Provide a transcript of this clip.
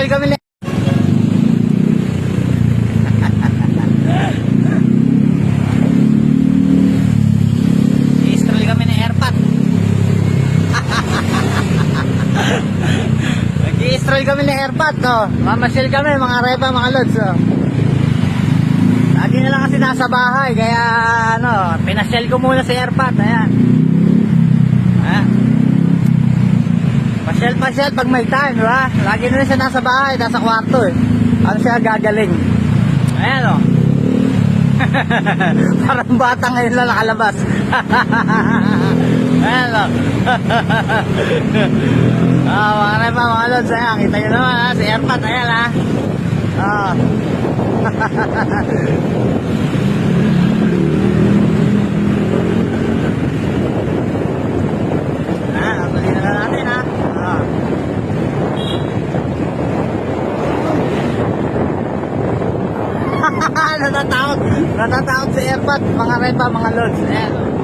Nag-i-stroll kami ni... I-stroll kami ni Airpat. Nag-i-stroll kami ni Airpat, oh. Mamasyal kami, mga repa, mga lods, oh. Lagi na lang kasi nasa bahay, kaya, ano, pinasyal ko muna si Airpat, ayan. Ayan. Pasyal pag may time, di ba? Lagi na rin siya nasa bahay, nasa kwarto, eh. Ano siya gagaling? Ayan, oh. Parang bata ngayon lang nakalabas. Ayan, oh. Mga repa, mga lods, ayan. Kita nyo naman, ha? Si Airpat, ayan, ha? Oh. Tuloy na natin, ha? Oh. Natatakot si Airpat, mga repa, mga lods. Ayan.